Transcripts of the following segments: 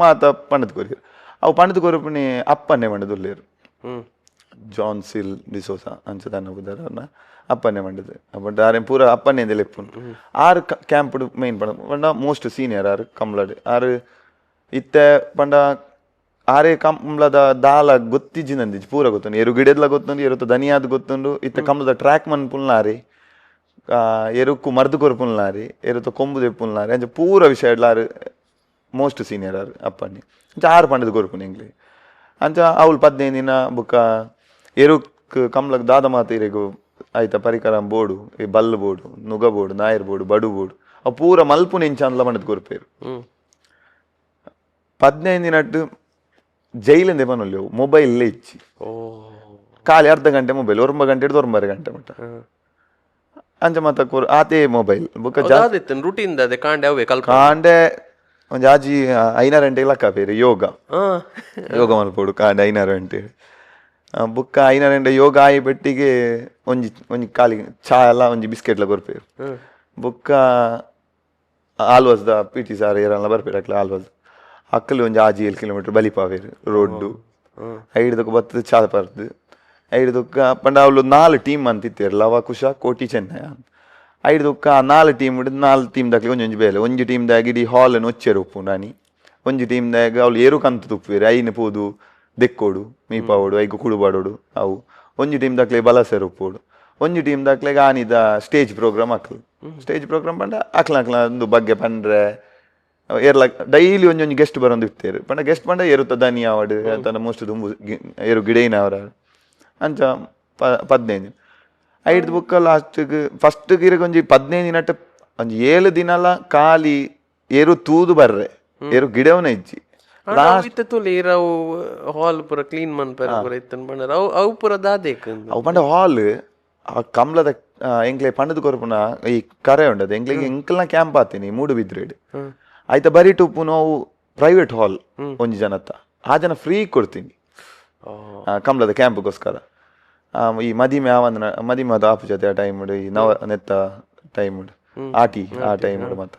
ಮಾತ ಪಂಡದ ಕೊರಿಯರು ಅವು ಪಂಡದ ಕೊರಪುನಿ ಅಪ್ಪನ್ನೇ ಮಂಡದು ಉಳ್ಳೇರು John sill D'Souza ಅಂಚದನ್ನ ಉದಾರನ್ನ ಅಪ್ಪನ್ನೇ ಮಂಡದು but ಆರೆ ಪೂರ ಅಪ್ಪನ್ನೇ ಲೆಪ್ಪುಂಡು ಆರು ಕ್ಯಾಂಪ್ ಮೈನ್ ಪಂಡ ಮೋಸ್ಟ್ ಸೀನಿಯರ್ ಆರು ಕಮ್ಲಡ್ ಆರು ಇತ್ತೆ ಪಂಡ ಆರೇ ಕಂಬ್ಲದ ದಾಲ ಗೊತ್ತಿಜ್ಜಿನಂದಿಜ್ಜಿ ಪೂರ ಗೊತ್ತುಂಡು ಎರು ಗಿಡದ್ಲ ಗೊತ್ತುಂಡು ಎರುತ್ತ ದನಿಯಾದ ಗೊತ್ತುಂಡು ಇತ್ತೆ ಕಂಬ್ಲದ ಟ್ರ್ಯಾಕ್ ಮನ್ ಪುಲ್ನಾರಿ ಎರುಕ್ಕು ಮರ್ದು ಕೊರ್ಪುಲ್ನಾರಿ ಎರುತ್ತ ಕೊಂಬು ದೆಪ್ಪುಲ್ನಾರಿ ಅಂಚ ಪೂರ ವಿಷಯ ಆರು ಮೋಸ್ಟ್ ಸೀನಿಯರ್ ಆರು ಅಪ್ಪಣ್ಣಿ ಅಂಚ ಆರು ಪಂಡದ ಕೊರ್ಪುನ ಎಂಗ್ಲಿ ಅಂಚ ಅವ್ಲು 15 ದಿನ ಬುಕ್ಕ ಎರುಕ್ ಕಂಬ್ಲಕ್ ದಾದ ಮಾತೀರೆಗು ಆಯ್ತ ಪರಿಕರ ಬೋಡು ಈ ಬಲ್ಲು ಬೋಡು ನುಗ ಬೋಡು ನಾಯರ್ ಬೋಡು ಬಡು ಬೋಡು ಅವು ಪೂರ ಮಲ್ಪುನ ಇಂಚ ಅಂದ್ಲ ಪಂಡದ ಕೊರ್ಪೇರು 15 ದಿನಟ್ಟು ಜೈಲಿಂದ ಬನ್ನೊಲ್ಲೆವು ಮೊಬೈಲ್ ಇಚ್ಚಿ ಖಾಲಿ ಅರ್ಧ ಗಂಟೆ ಮೊಬೈಲ್ 1 ಗಂಟೆ ಹಿಡಿದು 1 ಗಂಟೆ ಮಟ್ಟ ಅಂಚ ಮತ್ತ ಆತೆ ಮೊಬೈಲ್ ಬುಕ್ಕ ಕಾಂಡೆ ಒಂಜಿ ಆಜಿ 5 ಗಂಟೆಗೆ ಲಕ್ಕ ಬೇರೆ ಯೋಗ ಮಲ್ಪೋಡು ಕಾಂಡೆ 5 ಗಂಟೆ ಬುಕ್ಕ 5 ಗಂಟೆ ಯೋಗ ಆಯಿ ಬೆಟ್ಟಿಗೆ ಒಂಜಿ ಖಾಲಿ ಚಾ ಎಲ್ಲ ಒಂಜಿ ಬಿಸ್ಕೆಟ್ಲ ಕೊರ್ಪೇರು ಬುಕ್ಕ ಆಲ್ವಾಸ್ದ PT ಸಾರ್ ಏರೆಲ್ಲ ಬರ್ಪೇರು ಅಕ್ಲ ಆಲ್ವಾಸ್ ಅಕ್ಕಲು ಒಂಜಿ ಆಜಿ 7 ಕಿಲೋಮೀಟರ್ ಬಲಿಪಾವೇರು ರೋಡ್ಡು ಐಡ್ದಕ್ಕೆ ಬತ್ತದ ಚಾ ಪರ್ದು ಐಡ್ದಕ್ಕ ಪಂಡ ಅವ್ಲು 4 ಟೀಮ್ ಅಂತಿತ್ತೇರು ಲವ ಕುಶ ಕೋಟಿ ಚೆನ್ನೈ ಐಡ್ದಕ್ಕ 4 ಟೀಮ್ ಹಿಡಿದು 4 ಟೀಮ್ ದಾಕ್ಲಿ ಒಂಜೊಂಜಿ ಬೇಲೆ ಒಂಜಿ ಟೀಮ್ದಾಗ ಇಡೀ ಹಾಲ್ ಒಚ್ಚೆರು ಉಪ್ಪು ನಾನಿ ಒಂಜಿ ಟೀಮ್ದಾಗ ಅವ್ಲು ಏರು ಕಂತು ತುಪ್ಪುವೇರು ಐನ ಪೋದು ದೆಕ್ಕೋಡು ಮೀಪಾವೋಡು ಐಗು ಕುಡುಬಾಡೋಡು ಅವು ಒಂಜಿ ಟೀಮ್ ದಾಕ್ಲೆ ಬಲಸೆರು ಉಪ್ಪೋಡು ಒಂಜಿ ಟೀಮ್ ದಾಕ್ಲೆ ಆನಿದ ಸ್ಟೇಜ್ ಪ್ರೋಗ್ರಾಮ್ ಅಕ್ಲು ಸ್ಟೇಜ್ ಪ್ರೋಗ್ರಾಮ್ ಪಂಡ ಅಕ್ಲ ಒಂದು ಬಗ್ಗೆ ಪಂಡ್ರೆ ಏರ್ಲ ಡೈಲಿ ಒಂಜೊಂಜಿ ಗೆಸ್ಟ್ ಬರೋದು ಇರ್ತೇರು ಪಂಡ ಗೆಸ್ಟ್ ಪಂಡ ಏರುತ್ತ ದನಿ ಆವಡು ಅಂತ ಮೋಸ್ಟ್ ದುಂಬು ಏರು ಗಿಡೈನ ಅವರ ಅಂಚ 15 ಐದು ಬುಕ್ಕ ಲಾಸ್ಟ್ಗೆ ಫಸ್ಟ್ ಗಿರಿಗೆ ಒಂಜಿ 15 ದಿನಟ್ಟು ಒಂಜಿ 7 ದಿನಲ ಖಾಲಿ ಏರು ತೂದು ಬರ್ರೆ ಏರು ಗಿಡವನ ಇಜ್ಜಿ ಹಾಲ್ ಪೂರ ಕ್ಲೀನ್ ಮನ್ಪರ ಪೂರ ಇತ್ತನ್ ಪಂಡ ಅವು ಪೂರ ದಾದೇಕ್ ಅವು ಪಂಡ ಹಾಲ್ ಕಮ್ಲದ ಎಂಕ್ಲೆ ಪಂಡದ ಕೊರಪುನ ಈ ಕರೆ ಉಂಡದು ಎಂಕ್ಲೆಗೆ ಎಂಕ್ಲ್ನ ಕ್ಯಾಂಪ್ ಆತೀನಿ ಮೂಡು ಬಿದ್ರೇಡ್ ಆಯ್ತ ಬರೀ ಟುಪ್ಪು ನಾವು ಪ್ರೈವೇಟ್ ಹಾಲ್ ಒಂಜಿ ಜನತ್ತ ಆ ಜನ ಫ್ರೀ ಕೊಡ್ತೀನಿ ಕಮ್ಲದ ಕ್ಯಾಂಪ್ಗೋಸ್ಕರ ಈ ಮದಿಮೆ ಮದಿಮದ ಆಪು ಜೊತೆ ಆ ಟೈಮ್ ಈ ನವ ನೆತ್ತ ಟೈಮ್ ಆಟಿ ಆ ಟೈಮ್ ಮತ್ತ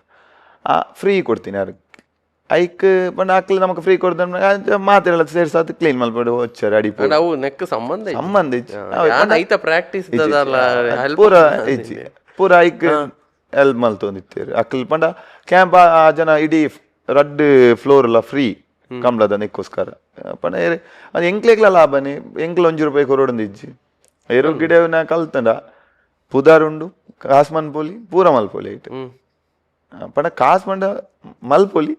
ಫ್ರೀ ಕೊಡ್ತೀನಿ ಯಾರು ಐಕ್ ಪಂಡ ಅಕ್ಲ ನಮಕ್ ಫ್ರೀ ಕೊಡ್ದ ಮಾತೆಲ್ಲ ಸೇರ್ಸಾತ್ ಕ್ಲೀನ್ ಮಲ್ಪಡು ಹೊಚ್ಚರು ಅಡಿ ಸಂಬಂಧ ಪೂರ ಇಜ್ಜಿ ಪೂರ ಐಕ್ ಎಲ್ಪ್ ಮಲ್ತೊಂದಿತ್ತೇರು ಅಕ್ಲ್ ಪಂಡ ಕ್ಯಾಂಪ್ ಆ ಜನ ಇಡೀ ರಡ್ ಫ್ಲೋರ್ ಎಲ್ಲ ಫ್ರೀ ಕಮ್ಲದ ನೆಕ್ಕೋಸ್ಕರ ಪಂಡ ಅದು ಎಂಕ್ಲೆಗ್ಲ ಲಾಭನೇ ಎಂಕ್ಲ ₹1 ಕೊರೋಡೊಂದು ಇಜ್ಜಿ ಏರು ಗಿಡನ ಕಲ್ತಂಡ ಪುದಾರುಂಡು ಕಾಸ್ ಮನ್ಪೊಲಿ ಪೂರ ಮಲ್ಪೊಲಿ ಐಟ್ ಪಂಡ ಕಾಸ್ ಮಂಡ ಮಲ್ಪೊಲಿ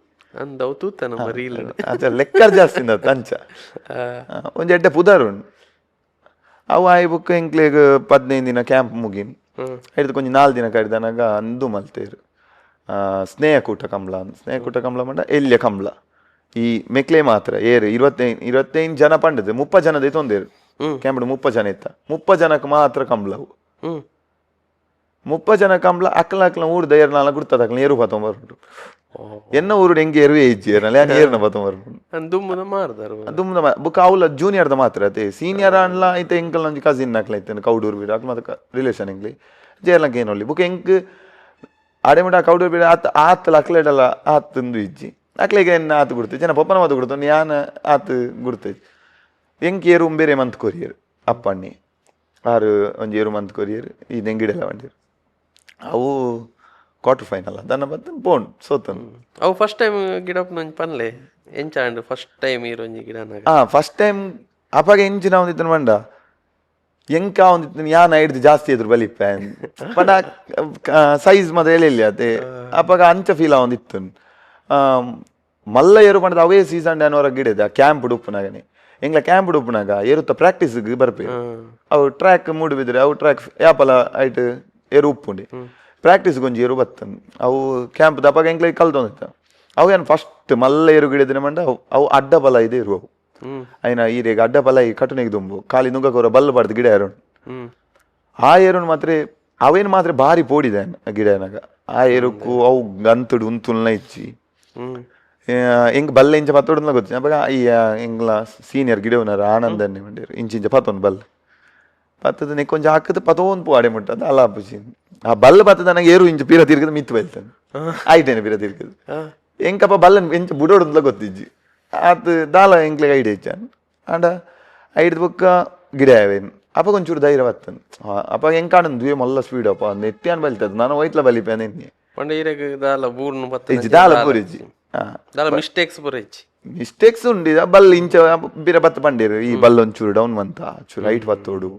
ಲೆಕ್ಕರ್ ಜಾಸ್ತಿ ಅಂಚ ಒಂಜಿ ಎಡ್ಡೆ ಪುದಾರುಂಡು ಅವು ಆಯ್ ಬುಕ್ ಎಂಕ್ಲೆಗ್ 15 ದಿನ ಕ್ಯಾಂಪ್ ಮುಗಿನ್ ಹಿಡಿದು ಕೊಂಚ 4 ದಿನ ಕಡಿದನಾಗ ಅಂದು ಮಲ್ತೇರು ಸ್ನೇಹಕೂಟ ಕಮ್ಲ ಮಂಡ ಎಲ್ಯ ಕಮ್ಲ ಈ ಮೆಕ್ಲೆ ಮಾತ್ರ ಏರು 25 ಜನ ಪಂಡದು 30 ಜನದ ತೊಂದೇರು ಕ್ಯಾಂಪ್ 30 ಜನ ಇತ್ತ 30 ಜನಕ್ಕೆ ಮಾತ್ರ ಕಮ್ಲವು 30 ಜನ ಕಮ್ಲ ಅಕ್ಲ ಊರ್ದ ಏರ್ ನಾಲ ಗುರ್ತದ ಅಕ್ಲ ಏರು ಪತ್ತೊಂಬರುಂಟು ಎನ್ನ ಊರುಡು ಎಂಗೆ ಏರುವೆ ಇಜ್ಜಿಯರ್ನಲ್ಲ ಯಾನ್ ಏರ್ನ ಪತ್ತೊಂಬರುಂಟು ಬುಕ್ ಅವ್ಲ ಜೂನಿಯರ್ದ ಮಾತ್ರ ಅದೇ ಸೀನಿಯರ್ ಅನ್ಲ ಐತೆ ಎಂಕಲ್ ನಂಜಿ ಕಸಿನ್ ಅಕ್ಲ ಐತೆ ಕೌಡೂರು ಬೀಡ ಅಕ್ಲ ಮತ್ತೆ ರಿಲೇಷನ್ ಎಂಗ್ಲಿ ಜೇರ್ಲಂಕ ಏನೊಲ್ಲಿ ಬುಕ್ ಎಂಕ್ ಆಡೆಮಿಡ ಕೌಡೂರು ಬೀಡ ಆತ್ತಲ ಅಕ್ಲೇಡಲ್ಲ ಆತಂದು ಇಜ್ಜಿ ಅಕ್ಲೆಗೆ ಎನ್ನ ಆತು ಗುಡ್ತೈತಿ ಜನ ಪಪ್ಪನ ಮಾತು ಗುಡ್ತಾನೆ ಯಾನ್ ಆತು ಗುಡ್ತೈತಿ ಎಂಕ್ ಏರು ಬೇರೆ ಮಂತ್ ಕೊರಿಯರ್ ಅಪ್ಪಣ್ಣಿ ಆರು ಒಂಜಿ ಏರು ಮಂತ್ ಕೊರಿಯರ್ ಈ ನೆಂಗಿಡೆಲ್ಲ ಬಂದಿರು ಅವು ಕ್ವಾರ್ಟರ್ ಫೈನಲ್ ಅದನ್ನ ಬತ್ತ ಬೋನ್ ಸೋತನ್ ಅವು ಫಸ್ಟ್ ಟೈಮ್ ಗಿಡಪ್ ನಂಜ್ ಪನ್ಲೆ ಎಂಚಾಂಡ್ ಫಸ್ಟ್ ಟೈಮ್ ಇರೋಂಜಿ ಗಿಡನ ಫಸ್ಟ್ ಟೈಮ್ ಅಪಾಗ ಎಂಚಿನ ಒಂದಿತ್ತನ ಮಂಡ ಎಂಕ ಒಂದಿತ್ತು ಯಾನ್ ಹಿಡ್ದು ಜಾಸ್ತಿ ಇದ್ರು ಬಲಿಪ್ಪೆ ಪಂಡ ಸೈಜ್ ಮಾತ್ರ ಎಲ್ಲಿ ಅದೇ ಅಪಾಗ ಅಂಚ ಫೀಲ್ ಒಂದಿತ್ತು ಮಲ್ಲ ಏರು ಪಂಡದ ಅವೇ ಸೀಸನ್ ಡೇನ್ ಹೊರಗೆ ಗಿಡದ ಕ್ಯಾಂಪ್ ಉಪ್ಪುನಾಗನೆ ಎಂಗ್ಲ ಕ್ಯಾಂಪ್ ಉಪ್ಪುನಾಗ ಏರುತ್ತ ಪ್ರಾಕ್ಟೀಸ್ಗೆ ಬರ್ಪೇ ಅವು ಟ್ರ್ಯಾಕ್ ಮೂಡು ಬಿದ್ರೆ ಅವು ಟ್ರ್ಯಾಕ್ ಯಾಪಲ ಐಟ್ ಏರು ಉಪ್ಪುಂಡಿ ಪ್ರಾಕ್ಟೀಸ್ಗೆ ಒಂಜಿ ಏರು ಬತ್ತನ್ ಅವು ಕ್ಯಾಂಪ್ ದಪ್ಪಾಗ ಎಂಕ್ಲ ಕಲ್ತೊಂದಿತ್ತ ಅವು ಏನು ಫಸ್ಟ್ ಮಲ್ಲ ಏರು ಗಿಡದಿನ ಮಂಡ ಅವು ಅಡ್ಡ ಬಲ ಇದೆ ಇರು ಅವು అయినా ఈరేగ అడ్డపల ఈ కట్టునికి దుంబు ఖాళీ ನುಂಗಕೋರ ಬಲ್ಲು ಬಡ್ದು ಗಿಡ ಏರು ಆ ಏರುನ್ ಮಾತ್ರ ಅವೇನು ಮಾತ್ರ ಭಾರಿ ಪೋಡಿದೆ ಗಿಡ ಏನಾಗ ಆ ಏರುಕ್ಕು ಅವು ಗಂತುಡು ಉಂತುಲ್ನ ಇಚ್ಚಿ ಎಂಗ್ ಬಲ್ಲ ಇಂಚ ಪತ್ತೋಡಲ್ಲ ಗೊತ್ತಿನ ಅವಾಗ ಈ ಎಂಗ್ಲ ಸೀನಿಯರ್ ಗಿಡ ಉನಾರ ಆನಂದನ್ನೇ ಮಂಡಿರು ಇಂಚಿಂಚ ಪತ್ತೊಂದು ಬಲ್ ಪತ್ತದ ನೀ ಕೊಂಚ ಹಾಕದು ಪತೋನ್ ಪೂ ಆಡೆ ಮುಟ್ಟದ ಅಲ್ಲ ಹಬ್ಬಸಿ ಆ ಬಲ್ ಪತ್ತದ ನನಗೆ ಏರು ಇಂಚ ಪೀರ ತಿರ್ಗದು ಮಿತ್ತು ಬೈತಾನೆ ಆಯ್ತೇನೆ ಪೀರ ತಿರ್ಗದು ಎಂಕಪ್ಪ ಬಲ್ಲನ್ ಎಂಚ ಬುಡೋಡು ಗೊತ್ತಿಜ್ಜಿ ಆತು ದಾಲ ಎಂಕ್ಲೆಗೆ ಐಡಿಯಾ ಇಚ್ಚಾನು ಆಂಡ ಐಡ್ ಬುಕ್ಕ ಗಿಡ ಆವೇನು ಅಪ್ಪ ಒಂಚೂರು ಧೈರ್ಯ ಬರ್ತನು ಅಪ್ಪ ಎಂಕಾಣನ್ ದುವೆ ಮಲ್ಲ ಸ್ಪೀಡ್ ಅಪ್ಪ ನೆಟ್ಟಿಯಾನ್ ಬಲಿತದ ನಾನು ವೈಟ್ಲ ಬಲಿಪೇನೆ ಪಂಡ ಇರಗ ದಾಲ ಬೂರ್ನು ಬತ್ತ ಇಜ್ಜಿ ದಾಲ ಪೂರಿಜ್ಜಿ ದಾಲ ಮಿಸ್ಟೇಕ್ಸ್ ಬರೈಚಿ ಮಿಸ್ಟೇಕ್ಸ್ ಉಂಡಿದ ಬಲ್ ಇಂಚ ಬಿರ ಬತ್ತ ಪಂಡೇರು ಈ ಬಲ್ ಒಂಚೂರು ಡೌನ್ ಬಂತ ಚೂರು ಹೈಟ್ ಬತ್ತೋಡು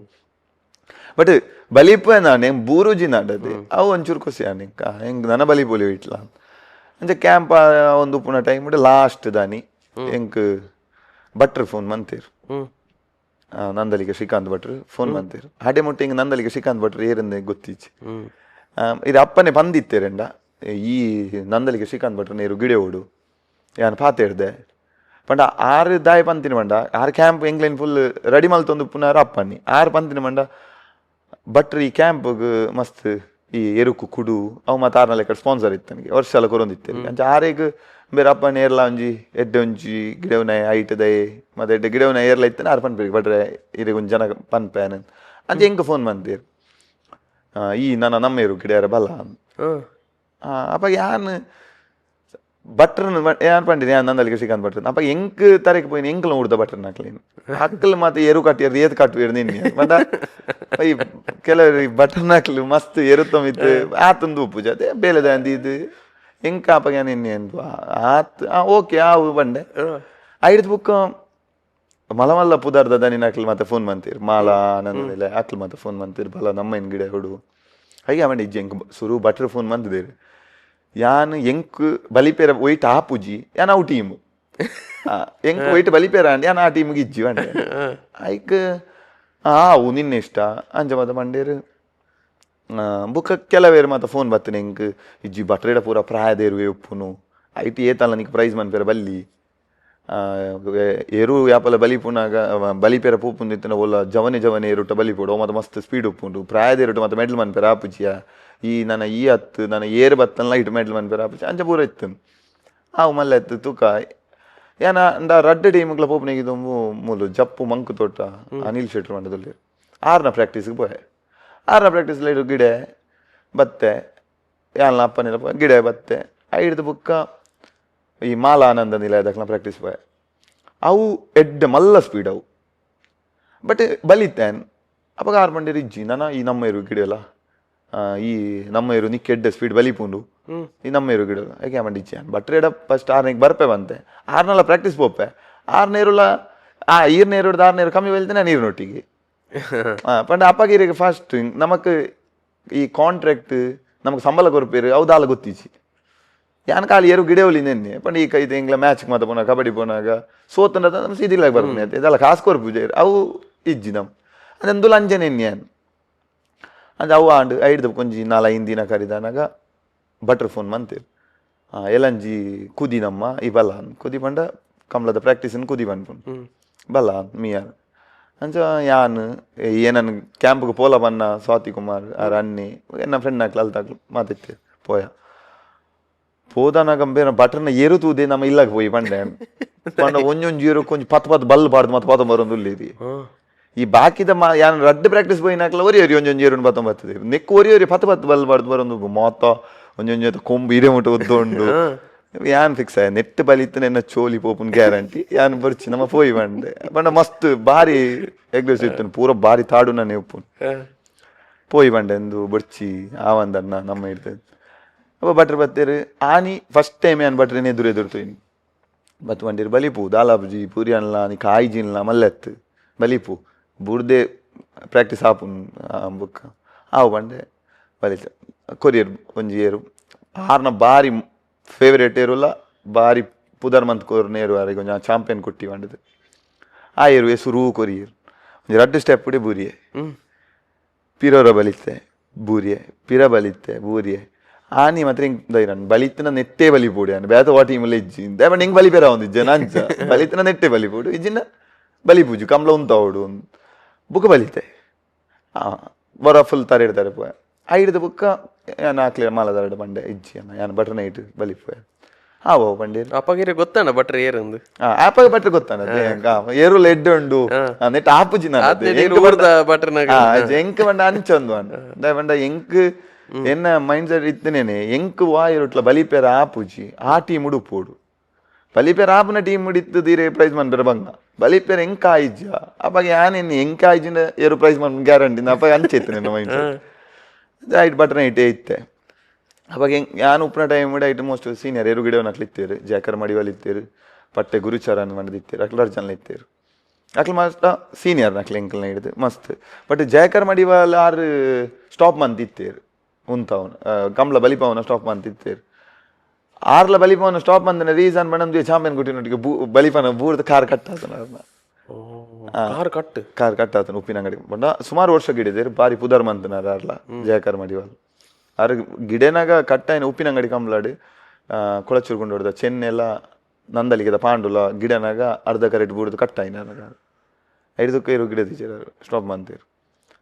ಬಟ್ ಬಲಿಪ ನಾನೆ ಬೂರುಜಿ ನಾಡದೆ ಅವು ಒಂಚೂರು ಖುಷಿ ಆನಿಕ ಹೆಂಗ್ ನನ್ನ ಬಲಿ ಪೋಲಿ ಇಟ್ಲ ಅಂಚೆ ಕ್ಯಾಂಪ್ ಒಂದು ಪುನಃ ಟೈಮ್ ಲಾಸ್ಟ್ ದಾನಿ ಹೆಂಗ್ ಭಟ್ರು ಫೋನ್ ಮಂತೀರು ನಂದಲಿಗೆ ಶ್ರೀಕಾಂತ್ ಭಟ್ರು ಫೋನ್ ಮಂತೀರು ಹಾಡೆ ಮುಟ್ಟಿ ಹಿಂಗೆ ನಂದಲಿಗೆ ಶ್ರೀಕಾಂತ್ ಭಟ್ರು ಏರಂದೆ ಗೊತ್ತಿಚ್ಚಿ ಇದು ಅಪ್ಪನೆ ಬಂದಿತ್ತೇರಂಡ ಈ ನಂದಲಿಗೆ ಶ್ರೀಕಾಂತ್ ಭಟ್ರು ನೀರು ಗಿಡ ಓಡು ಯಾನ್ ಪಾತೇಡ್ದೆ ಪಂಡ ಆರು ದಾಯ ಪಂತಿನ ಮಂಡ ಆರು ಕ್ಯಾಂಪ್ ಎಂಗ್ಲೈನ್ ಫುಲ್ ರೆಡಿ ಮಲ್ತೊಂದು ಪುನಃ ಅಪ್ಪನಿ ಆರು ಪಂತಿನ ಮಂಡ ಭಟ್ರು ಈ ಕ್ಯಾಂಪ್ಗೆ ಮಸ್ತ್ ಈ ಎರುಕು ಕುಡು ಅವು ಮತ್ತೆ ಆರ್ನಲ್ಲ ಕಡೆ ಸ್ಪಾನ್ಸರ್ ಇತ್ತು ನನಗೆ ವರ್ಷ ಎಲ್ಲ ಕೊರೊಂದಿತ್ತೇರಿ ಅಂಚ ಆರೇಗ ಬೇರೆ ಅಪ್ಪನ ಏರ್ಲ ಒಂಜಿ ಎಡ್ಡೆ ಒಂಜಿ ಗಿಡವನ ಐಟ್ ದಯ ಮತ್ತೆ ಎಡ್ಡೆ ಗಿಡವನ ಏರ್ಲ ಇತ್ತಾನೆ ಆರು ಪನ್ಪೇರಿ ಬಟ್ರೆ ಇರಿಗೆ ಒಂದು ಜನ ಪನ್ಪೇನ ಅಂಚ ಹೆಂಗೆ ಫೋನ್ ಮಂತೀರಿ ಈ ನನ್ನ ನಮ್ಮ ಇರು ಗಿಡ ಬಲ್ಲ ಅಪ್ಪ ಯಾನ್ ಭಟ್ರನ್ ಯಾನ್ ಪಂಡಿನಿ ಯಾನ್ ನಂದಲಿಗೆ ಶ್ರೀಕಾಂತ್ ಭಟ್ರನ್ ಅಪ್ಪ ಎಂಕ್ ತರಕ್ಕೆ ಪೋಯಿನ ಎಂಕ್ಲ ಉಡ್ದ ಭಟ್ರನ್ ಹಾಕ್ಲೇನು ಹಕ್ಕಲ್ ಮತ್ತೆ ಎರು ಕಟ್ಟಿಯರ್ ಏತ್ ಕಟ್ಟುವೇರು ನಿನ್ನೆ ಮತ್ತ ಈ ಕೆಲವರು ಭಟ್ರನ್ ಹಾಕ್ಲು ಮಸ್ತ್ ಎರುತ್ತಮಿತ್ತು ಆತಂದು ಉಪ್ಪು ಜೊತೆ ಬೇಲೆದ ಅಂದಿದ್ದು ಎಂಕ ಅಪ್ಪ ನಿನ್ನೆ ಅಂದು ಆತ್ ಓಕೆ ಆವು ಬಂಡೆ ಐದು ಬುಕ್ ಮಲಮಲ್ಲ ಪುದಾರ್ದ ದನಿನ ಹಾಕ್ಲಿ ಮತ್ತೆ ಫೋನ್ ಮಂತೀರಿ ಮಾಲಾ ನಂದೆಲ್ಲ ಹಾಕ್ಲಿ ಮತ್ತೆ ಫೋನ್ ಮಂತೀರಿ ಬಲ ನಮ್ಮ ಇನ್ ಗಿಡ ಹುಡು ಹಾಗೆ ಮಂಡಿ ಇಜ್ಜಿ ಎಂಕ್ ಸುರು ಭಟ್ರು ಫೋನ್ ಮಂತಿದ್ದೇರಿ ಯಾನ್ ಎಂಕ್ ಬಲಿಪೇರ ಒಯ್ಟ್ ಆ ಪೂಜಿ ಯಾನ್ ಅವು ಟೀಮ್ ಎಂಕ್ ಒಯ್ಟ್ ಬಲಿಪೇರ ಅಂಡಿ ಯಾನ್ ಆ ಟೀಮ್ಗೆ ಇಜ್ಜಿ ಬಂಡೆ ಐಕ್ ಅವು ನಿನ್ನೆ ಇಷ್ಟ ಅಂಜ ಮತ ಮಂಡೇರು ಬುಕ್ಕ ಕೆಲವೇರು ಮತ್ತೆ ಫೋನ್ ಬತ್ತನೆ ಎಂಕ್ ಇಜ್ಜಿ ಭಟ್ರೇಡ ಪೂರ ಪ್ರಾಯದೇರುವೆ ಉಪ್ಪುನು ಐಟಿ ಏತಲ್ಲ ನಿಕ್ ಪ್ರೈಸ್ ಮನ್ಪೇರ ಬಲ್ಲಿ ಏರು ಯಾಪಲ ಬಲಿ ಪುನಾಗ ಬಲಿಪೇರ ಪೂಪುಂದಿತ್ತಿನ ಒಲ್ಲ ಜವನೆ ಜವನೆ ಏರುಟ ಬಲಿ ಪೋಡು ಮತ್ತೆ ಮಸ್ತ್ ಸ್ಪೀಡ್ ಉಪ್ಪುಂಡು ಪ್ರಾಯದೇರುಟ ಮತ್ತೆ ಮೆಡ್ಲ್ ಮನ್ಪೇರ ಆಪುಜಿಯ ಈ ನನ್ನ ಈ ಹತ್ತು ನನ್ನ ಏರು ಬತ್ತಲ್ಲ ಇಟ್ಟು ಮೆಡ್ಲ್ ಮನ್ಪೇರ ಆಪುಜಿ ಅಂಚ ಪೂರ ಇತ್ತು ಅವು ಮಲ್ಲ ಎತ್ತು ತೂಕ ಏನ ಅಂಡ ರಡ್ಡು ಟೀಮ್ಗಳ ಪೋಪನಿಗಿದ್ದು ಮೂಲು ಜಪ್ಪು ಮಂಕು ತೋಟ ಅನಿಲ್ ಶೆಟ್ರು ಮಂಡದಲ್ಲಿ ಆರ್ನ ಪ್ರಾಕ್ಟೀಸ್ಗೆ ಪೋಯೆ ಆರ್ನ ಪ್ರಾಕ್ಟೀಸ್ಲ ಇಡು ಗಿಡ ಬತ್ತೆ ಯಾನ ಅಪ್ಪನಿಲ್ಲ ಗಿಡ ಬತ್ತೆ ಐಡ್ದು ಬುಕ್ಕ ಈ ಮಾಲಾ ಆನಂದ ನಿಲಯದಕ್ಲ ಪ್ರಾಕ್ಟೀಸ್ ಪೋಯೆ ಅವು ಎಡ್ಡೆ ಮಲ್ಲ ಸ್ಪೀಡ್ ಅವು ಬಟ್ ಬಲಿತೇನ್ ಅವಾಗ ಆರು ಮಂಡಿ ಇಜ್ಜಿ ನಾನು ಈ ನಮ್ಮ ಇರು ಗಿಡಲ್ಲ ಈ ನಮ್ಮ ಇರು ನಿಕ್ಕ ಎಡ್ಡೆ ಸ್ಪೀಡ್ ಬಲಿಪುಂಡು ಈ ನಮ್ಮ ಇರು ಗಿಡ ಯಾಕೆ ಮಂಡಿ ಇಜ್ಜಿ ಬಟ್ರೆ ಎಡ ಫಸ್ಟ್ ಆರ್ನಿಗೆ ಬರ್ಪೆ ಬಂತೆ ಆರ್ನೆಲ್ಲ ಪ್ರಾಕ್ಟೀಸ್ ಪೋಪೆ ಆರ್ನೇರುಲ ಈರ್ನೇರು ಆರ್ನೇರು ಕಮ್ಮಿ ಬಲ್ತೇನೆ ನೀರಿನೊಟ್ಟಿಗೆ ಪಂಡ ಅಪ್ಪಗಿರಿಗೆ ಫಸ್ಟ್ ನಮಕ್ ಈ ಕಾಂಟ್ರಾಕ್ಟ್ ನಮಗ್ ಸಂಬಳ ಕೊರಪೇರು ಅವ್ದಾಲ ಗೊತ್ತಿಚ್ಚಿ ಯಾನ್ ಕಾಲಿ ಏರು ಗಿಡವಲಿ ನೆನ್ನೆ ಪಂಡ ಈ ಕೈದು ಎಂಗ್ಲ ಮ್ಯಾಚ್ಗೆ ಮಾತ ಪೋನಾಗ ಕಬಡ್ಡಿ ಪೋನಾಗ ಸೋತನದ ನಮ್ ಸೀದಿಲಾಗ ಬರ್ತೀನಿ ಇದೆಲ್ಲ ಕಾಸ್ಕೋರ್ ಪೂಜೆ ಅವು ಇಜ್ಜಿ ನಮ್ ಅದೊಂದು ಅಂಜೆ ನೆನ್ನೆ ಅಂದ್ರೆ ಅವು ಆಂಡು ಐಡ್ದು ಕೊಂಜಿ ನಾಲ ಹಿಂದಿನ ಕರಿದಾನಾಗ ಭಟ್ರು ಫೋನ್ ಮಂತೀರಿ ಎಲಂಜಿ ಕುದಿ ನಮ್ಮ ಈ ಬಲ್ಲ ಕುದಿ ಬಂಡ ಕಮಲದ ಪ್ರಾಕ್ಟೀಸನ್ ಕುದಿ ಬಂದ್ಪುಂಡು ಬಲ್ಲ ಮಿಯಾನ್ ಅಂಚ ಯಾನ್ ಏನನ್ ಕ್ಯಾಂಪ್ಗೆ ಪೋಲ ಬನ್ನ ಸ್ವಾತಿ ಕುಮಾರ್ ಆರ್ ಅನ್ನಿ ನನ್ನ ಫ್ರೆಂಡ್ ನಾಕ್ಲು ಅಲ್ತಾಕ್ಲು ಮಾತಿತ್ತು ಪೋಯ ಪೋದಾನಾಗ ಬೇರೆ ಬಟ್ರನ್ನ ಏರು ತೂದೆ ನಮ್ಮ ಇಲ್ಲಾಗ ಪೋಯಿ ಬಂಡೆ ಪಂಡ ಒಂಜೊಂಜು ಏರು ಕೊಂಚ ಪತ್ ಬಲ್ ಬಾರ್ದು ಮತ್ತೆ ಪತ ಬರೋದು ಇಲ್ಲಿ ಈ ಬಾಕಿದ ಯಾನ್ ರಡ್ಡು ಪ್ರಾಕ್ಟೀಸ್ ಪೋಯಿನಾಕ್ಲ ಒರಿ ಒಂಜೊಂಜು ಏರು ಬತ್ತೊಂಬತ್ತದೆ ನೆಕ್ ಒರಿ ಪತ್ ಬಲ್ ಬಾರ್ದು ಬರೋದು ಮೊತ್ತ ಒಂಜೊಂಜು ಕೊಂಬು ಹಿರೇ ಮುಟ್ಟ ಒದ್ದೊಂಡು ಯಾನ್ ಫಿಕ್ಸ್ ಆಯ ನೆಟ್ ಬಲಿತ್ತು ನನ್ನ ಚೋಲಿ ಪೋಪುನ್ ಗ್ಯಾರಂಟಿ ಯಾನ್ ಬರ್ಚಿ ನಮ್ಮ ಪೋಯಿ ಬಂಡೆ ಬಂಡ ಮಸ್ತ್ ಬಾರಿ ಎಗ್ರೆಸ್ ಇತ್ತು ಪೂರ ಬಾರಿ ತಾಡು ನಾನು ಉಪ್ಪುನ್ ಪೋಯಿ ಬಂಡೆ ಎಂದು ಬರ್ಚಿ ಆವಂದನ್ನ ನಮ್ಮ ಇರ್ತದೆ ಅಪ್ಪ ಭಟ್ರು ಬತ್ತೇರು ಆನಿ ಫಸ್ಟ್ ಟೈಮ್ ಏನ್ ಭಟ್ರೇನೆ ಎದುರುತೋಯ್ನಿ ಬತ್ ಬಂದಿರು ಬಲಿಪು ದಾಲಾಬ್ಜಿ ಪೂರಿ ಅನ್ಲ ನೀ ಕಾಯಿ ಜಿನ್ಲ ಮಲ್ಲೆತ್ತು ಬಲಿಪು ಬುಡ್ದೆ ಪ್ರಾಕ್ಟೀಸ್ ಆಪುನ್ ಬುಕ್ಕ ಆವು ಬಂಡೆ ಬಲಿತ ಕೊರಿಯರ್ ಒಂಜಿ ಏರು ಆರ್ನ ಬಾರಿ ಫೇವರೇಟ್ ಏರುಲ್ಲ ಬಾರಿ ಪುದರ್ ಮಂತ್ ಕೋರ್ನೇರು ಅವರಿಗೆ ಒಂಜ ಚಾಂಪಿಯನ್ ಕೊಟ್ಟಿ ಬಂಡದು ಆ ಏರು ಹೆಸರು ಕೊರಿಯರ್ ಒಂಜಿ ರಡ್ಡು ಸ್ಟೆಪ್ ಉಡಿ ಬೂರಿಯೆ ಪಿರೋರ ಬಲಿತೆ ಬೂರಿಯೆ ಪಿರ ಬಲಿತೆ ಬೂರಿಯೆ ಆನಿ ಮಾತ್ರ ಹಿಂಗ್ ದೈರನ್ ಬಲಿತನ ನೆಟ್ಟೆ ಬಲಿಪೂಡಿ ಅನ್ನ ಬೇತ ವಾ ಟೀಮಲ್ಲಿ ಇಜ್ಜಿ ದೇವಣ್ಣ ಹಿಂಗ್ ಬಲಿಪೇರ ಒಂದು ಇಜ್ಜ ನಂಚ ಬಲಿತನ ನೆಟ್ಟೆ ಬಲಿಪೂಡು ಇಜ್ಜಿನ ಬಲಿಪೂಜು ಕಮ್ಲ ಉಂತಾವಡು ಬುಕ್ ಬಲಿತೆ ಬರ ಫುಲ್ ತರ ಇಡ್ತಾರೆ ಪೋಯ ಐಡ್ದು ಬುಕ್ಕ ಯಾನ್ ಹಾಕ್ಲಿ ಮಾಲದಾರಡು ಬಂಡೆ ಇಜ್ಜಿ ಅನ್ನ ಯಾನ್ ಬಟ್ರ ನೈಟ್ ಬಲಿಪೋಯ ಹಾವು ಬಂಡೀರ್ ಅಪ್ಪಗಿರೆ ಗೊತ್ತಾನ ಭಟ್ರ ಏರಂದು ಆಪಗ ಭಟ್ರ ಗೊತ್ತಾನ ಏರು ಲೆಡ್ ಉಂಡು ನೆಟ್ ಆಪುಜಿನ ಭಟ್ರನಾಗ ಎಂಕ್ ಬಂಡ ಅಂಚೊಂದು ಬಂಡ ಎಂಕ್ ಎನ್ನ ಮೈಂಡ್ ಸೆಟ್ ಇತ್ತನೇನೆ ಎಂಕ್ ವಾಯಿರುಟ್ಲ ಬಲಿಪೇರ ಆಪುಜಿ ಆ ಟೀಮ್ ಉಡುಪೋಡು ಬಲಿಪೇರ ಆಪುನ ಟೀಮ್ ಉಡಿತ್ತು ದೀರೆ ಪ್ರೈಸ್ ಮನ್ ಬೇರೆ ಬಂಗ ಬಲಿಪೇರ ಎಂಕ ಆಯ್ಜ ಅವಾಗ ಯಾನೇನು ಎಂಕ ಆಯ್ಜಿನ ಏರು ಪ್ರೈಸ್ ಮನ್ ಗ್ಯಾರಂಟಿ ಅಪ್ಪ ಅಂಚೈತೆ ನನ್ನ ಮೈಂಡ್ ಸೆಟ್ ಐಟ್ ಬಟನ್ ಐಟೇ ಇತ್ತೆ ಅವಾಗ ഞാൻ ഉപ്പുന്ന ടൈം കൂടെ ആയിട്ട് മോസ്റ്റ് സീനിയർ ഏരു ಗಿಡವನ್ನ ಅಕ್ಲಿತ್ತೇರು ಜಾಕರ್ ಮಡಿವಲ್ ಇತ್ತೇರು ಪಟ್ಟೆ ಗುರುಚಾರನ್ ಮಾಡಿದಿತ್ತೇರು ಅಕ್ಲ ಅರ್ಜನ್ ಇತ್ತೇರು ಅಕ್ಲ ಮಸ್ತ ಸೀನಿಯರ್ ಅಕ್ಲ ಎಂಕಲ್ನ ಹಿಡಿದು ಮಸ್ತ್ ಬಟ್ ಜಾಕರ್ ಮಡಿವಲ್ ಆರು ಸ್ಟಾಪ್ ಮಂತಿತ್ತೇರು ಉಂತವನು ಕಂಬ್ಲ ಬಲಿಪವನ ಸ್ಟಾಪ್ ಮಂತಿತ್ತೇರು ಆರ್ಲ ಬಲಿಪವನ ಸ್ಟಾಪ್ ಮಂದಿನ ರೀಸನ್ ಬಂದು ಚಾಂಪಿಯನ್ ಗುಟ್ಟಿನೊಟ್ಟಿಗೆ ಬಲಿಪನ ಬೂರ್ದ ಕಾರ್ ಕಟ್ಟಾತನ ಕಾರ್ ಕಟ್ಟಾತನ ಉಪ್ಪಿನ ಅಂಗಡಿ ಬಂದ ಸುಮಾರು ವರ್ಷ ಗಿಡಿದೇರು ಬಾರಿ ಪುದರ್ ಮಂತನಾರ ಆರ್ಲ ಜಾಕರ್ ಮಡಿವಲ್ ಅರ ಗಿಡನಾಗ ಕಟ್ಟಾಯಿನ ಉಪ್ಪಿನ ಅಂಗಡಿ ಕಂಬ್ಲಾಡಿ ಕೊಳಚುರ್ಕೊಂಡು ಹೊಡೆದ ಚೆನ್ನೆಲ್ಲ ನಂದಲಿಗೆದ ಪಾಂಡುಲ ಗಿಡನಾಗ ಅರ್ಧ ಕರೆಕ್ಟ್ ಬೂಡ್ದು ಕಟ್ಟಾಯಿನ ಐದಕ್ಕೆ ಇರು ಗಿಡ ತೀಚರು ಸ್ಟಾಪ್ ಮಂತೀರು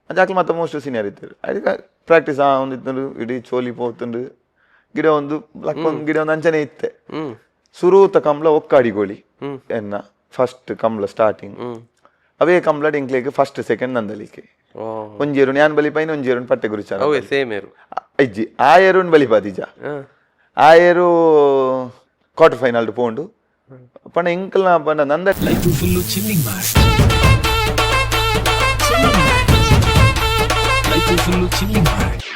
ಅದಾಕ್ಲಿ ಮತ್ತೆ ಮೋಸ್ಟ್ ಸೀನಿಯರ್ ಇತ್ತೇರು ಅದಕ್ಕೆ ಪ್ರಾಕ್ಟೀಸ್ ಒಂದಿತ್ತು ಇಡೀ ಚೋಲಿ ಪೋತುಂಡು ಗಿಡ ಒಂದು ಲಕ್ಕೊಂದು ಗಿಡ ಒಂದು ಅಂಚನೆ ಇತ್ತೆ ಸುರೂತ ಕಂಬ್ಲ ಒಕ್ಕಾಡಿಗೋಳಿ ಎನ್ನ ಫಸ್ಟ್ ಕಂಬ್ಲ ಸ್ಟಾರ್ಟಿಂಗ್ ಅವೇ ಕಂಬ್ಲಾಡಿ ಇಂಕ್ಲೇಗೆ ಫಸ್ಟ್ ಸೆಕೆಂಡ್ ನಂದಲಿಕೆ ಒಂಜೇರು ನ್ಯಾನ್ ಬಲಿಪಾಯಿನ ಒಂಜೇರು ಪಟ್ಟೆ ಗುರುಚಾರ ಸೇಮ್ ಏರು ಅಜ್ಜಿ ಆ ಏರು ಬಲಿಪಾದಿಜ ಆ ಏರು ಕ್ವಾರ್ಟರ್ ಫೈನಲ್ ಪೋಂಡು ಪಣ ಇಂಕಲ್ನ ಪಂಡ ನಂದ ಲೈಫ್ ಫುಲ್ಲು ಚಿಲ್ಲಿಂಗ್ ಮಾಡಿ